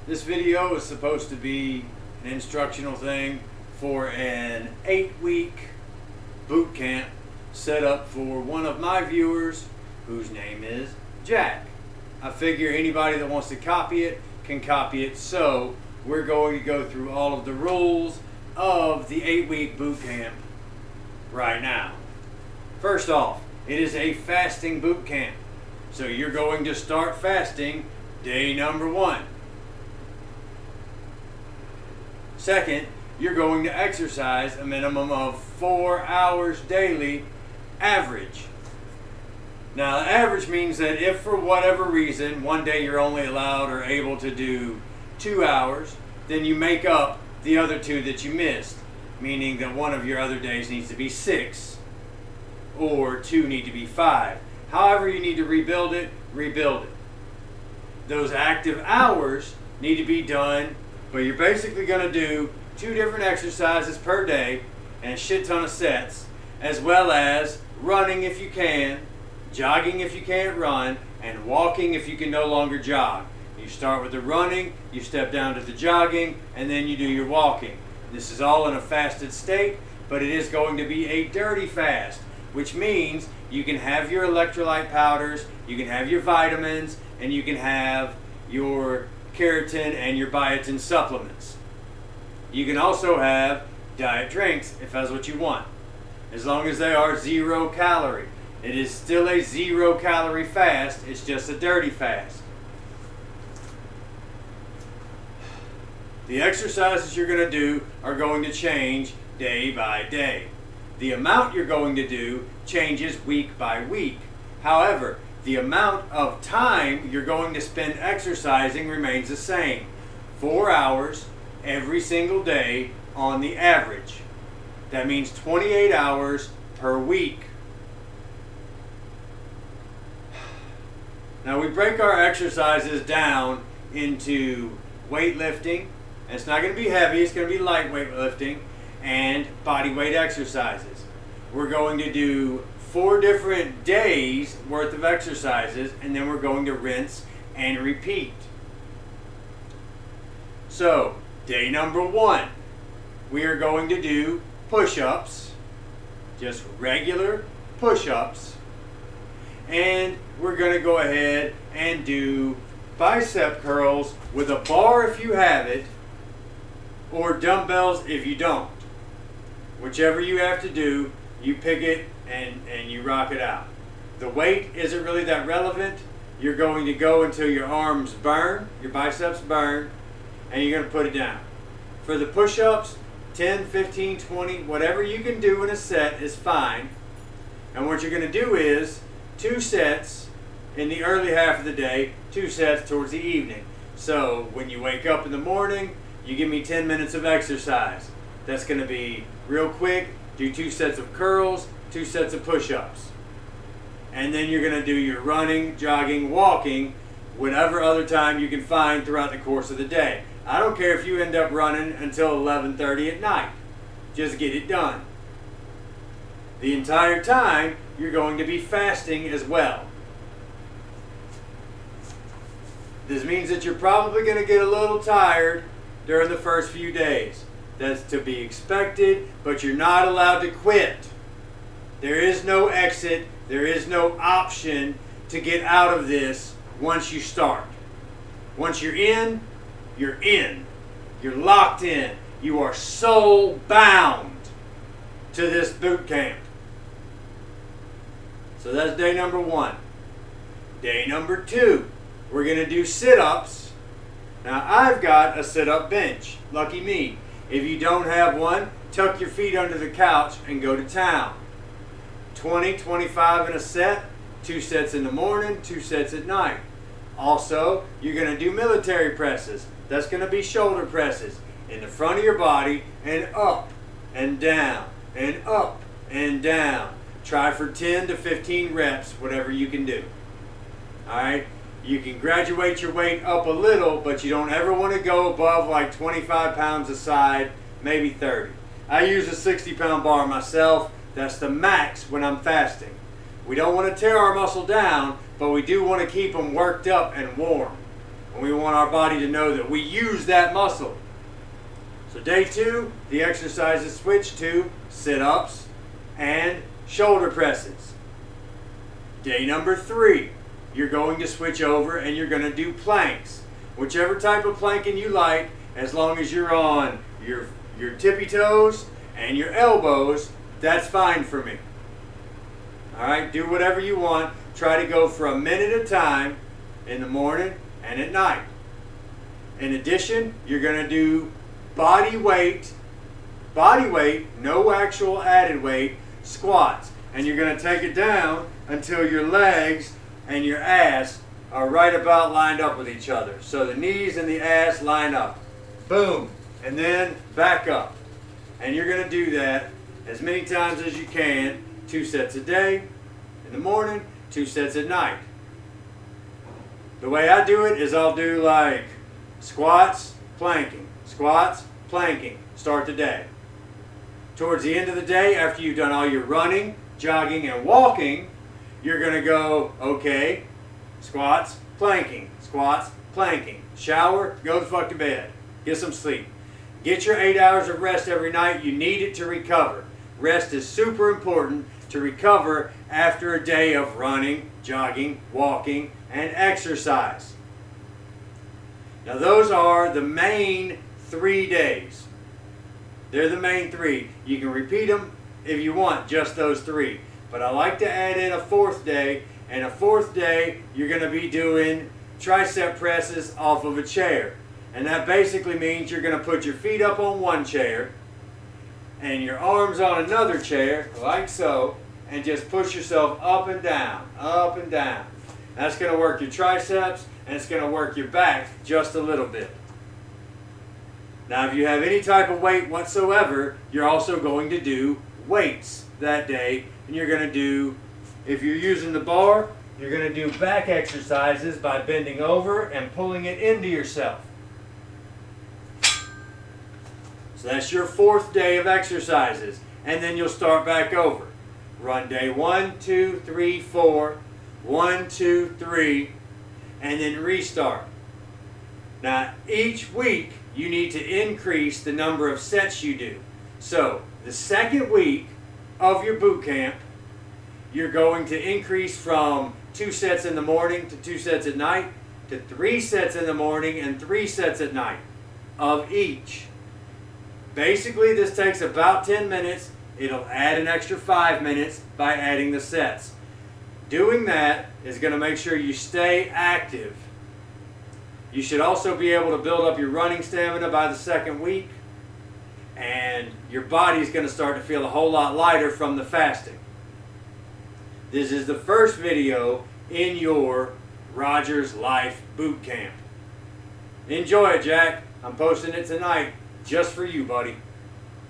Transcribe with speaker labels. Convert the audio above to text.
Speaker 1: This video is supposed to be an instructional thing for an 8-week boot camp set up for one of my viewers whose name is Jack. I figure anybody that wants to copy it can copy it, so we're going to go through all of the rules of the 8-week boot camp right now. First off, it is a fasting boot camp. So you're going to start fasting day number 1. Second, you're going to exercise a minimum of 4 hours daily, average. Now, the average means that if for whatever reason one day you're only allowed or able to do 2 hours, then you make up the other 2 that you missed, meaning that one of your other days needs to be 6 or 2 need to be 5. However you need to rebuild it, rebuild it. Those active hours need to be done, but you're basically going to do 2 different exercises per day and a shit ton of sets, as well as running if you can, jogging if you can't run, and walking if you can no longer jog. You start with the running, you step down to the jogging, and then you do your walking. This is all in a fasted state, but it is going to be a dirty fast, which means you can have your electrolyte powders, you can have your vitamins, and you can have your keratin and your biotin supplements. You can also have diet drinks if that's what you want, as long as they are 0 calorie. It is still a 0 calorie fast, it's just a dirty fast. The exercises you're going to do are going to change day by day. The amount you're going to do changes week by week. However, the amount of time you're going to spend exercising remains the same. 4 hours every single day on the average. That means 28 hours per week. Now we break our exercises down into weightlifting. And it's not going to be heavy, it's going to be light weightlifting, and body weight exercises. We're going to do 4 different days worth of exercises, and then we're going to rinse and repeat. So, day number 1, we are going to do push-ups, just regular push-ups, and we're going to go ahead and do bicep curls with a bar if you have it, or dumbbells if you don't. Whichever you have to do, you pick it and you rock it out. The weight isn't really that relevant. You're going to go until your arms burn, your biceps burn, and you're going to put it down. For the push-ups, 10, 15, 20, whatever you can do in a set is fine. And what you're going to do is 2 sets in the early half of the day, 2 sets towards the evening. So when you wake up in the morning, you give me 10 minutes of exercise. That's going to be real quick. Do 2 sets of curls, 2 sets of push-ups. And then you're going to do your running, jogging, walking, whatever other time you can find throughout the course of the day. I don't care if you end up running until 11:30 at night. Just get it done. The entire time, you're going to be fasting as well. This means that you're probably going to get a little tired during the first few days. That's to be expected, but you're not allowed to quit. There is no exit, there is no option to get out of this once you start. Once you're in, you're in. You're locked in. You are soul bound to this boot camp. So that's day number 1. Day number 2, we're going to do sit-ups. Now I've got a sit-up bench, lucky me. If you don't have one, tuck your feet under the couch and go to town. 20, 25 in a set, 2 sets in the morning, 2 sets at night. Also, you're going to do military presses. That's going to be shoulder presses in the front of your body and up and down and up and down. Try for 10 to 15 reps, whatever you can do. Alright? You can graduate your weight up a little, but you don't ever want to go above like 25 pounds a side, maybe 30. I use a 60-pound bar myself. That's the max when I'm fasting. We don't want to tear our muscle down, but we do want to keep them worked up and warm. and we want our body to know that we use that muscle. So day 2, the exercises switch to sit-ups and shoulder presses. Day number 3, you're going to switch over and you're going to do planks. Whichever type of planking you like, as long as you're on your tippy toes and your elbows, that's fine for me. Alright, do whatever you want. Try to go for a minute at a time in the morning and at night. In addition, you're going to do body weight, no actual added weight, squats. And you're going to take it down until your legs and your ass are right about lined up with each other. So the knees and the ass line up. Boom. And then back up. And you're going to do that as many times as you can. 2 sets a day in the morning, 2 sets at night. The way I do it is I'll do like squats, planking, squats, planking. Start the day. Towards the end of the day, after you've done all your running, jogging, and walking, you're going to go, okay, squats, planking, shower, go the fuck to bed, get some sleep. Get your 8 hours of rest every night. You need it to recover. Rest is super important to recover after a day of running, jogging, walking, and exercise. Now those are the main 3 days. They're the main 3. You can repeat them if you want, just those 3. But I like to add in a 4th day, and a 4th day you're going to be doing tricep presses off of a chair. And that basically means you're going to put your feet up on one chair and your arms on another chair, like so, and just push yourself up and down, up and down. That's going to work your triceps, and it's going to work your back just a little bit. Now, if you have any type of weight whatsoever, you're also going to do weights that day. And you're going to do, if you're using the bar, you're going to do back exercises by bending over and pulling it into yourself. So that's your 4th day of exercises. And then you'll start back over. Run day 1, 2, 3, 4. 1, 2, 3. And then restart. Now, each week, you need to increase the number of sets you do. So, the 2nd week of your boot camp, you're going to increase from 2 sets in the morning to 2 sets at night to 3 sets in the morning and 3 sets at night of each. Basically, this takes about 10 minutes. It'll add an extra 5 minutes by adding the sets. Doing that is going to make sure you stay active. You should also be able to build up your running stamina by the 2nd week. And your body's going to start to feel a whole lot lighter from the fasting. This is the first video in your Rogers Life Boot Camp. Enjoy it, Jack. I'm posting it tonight just for you, buddy.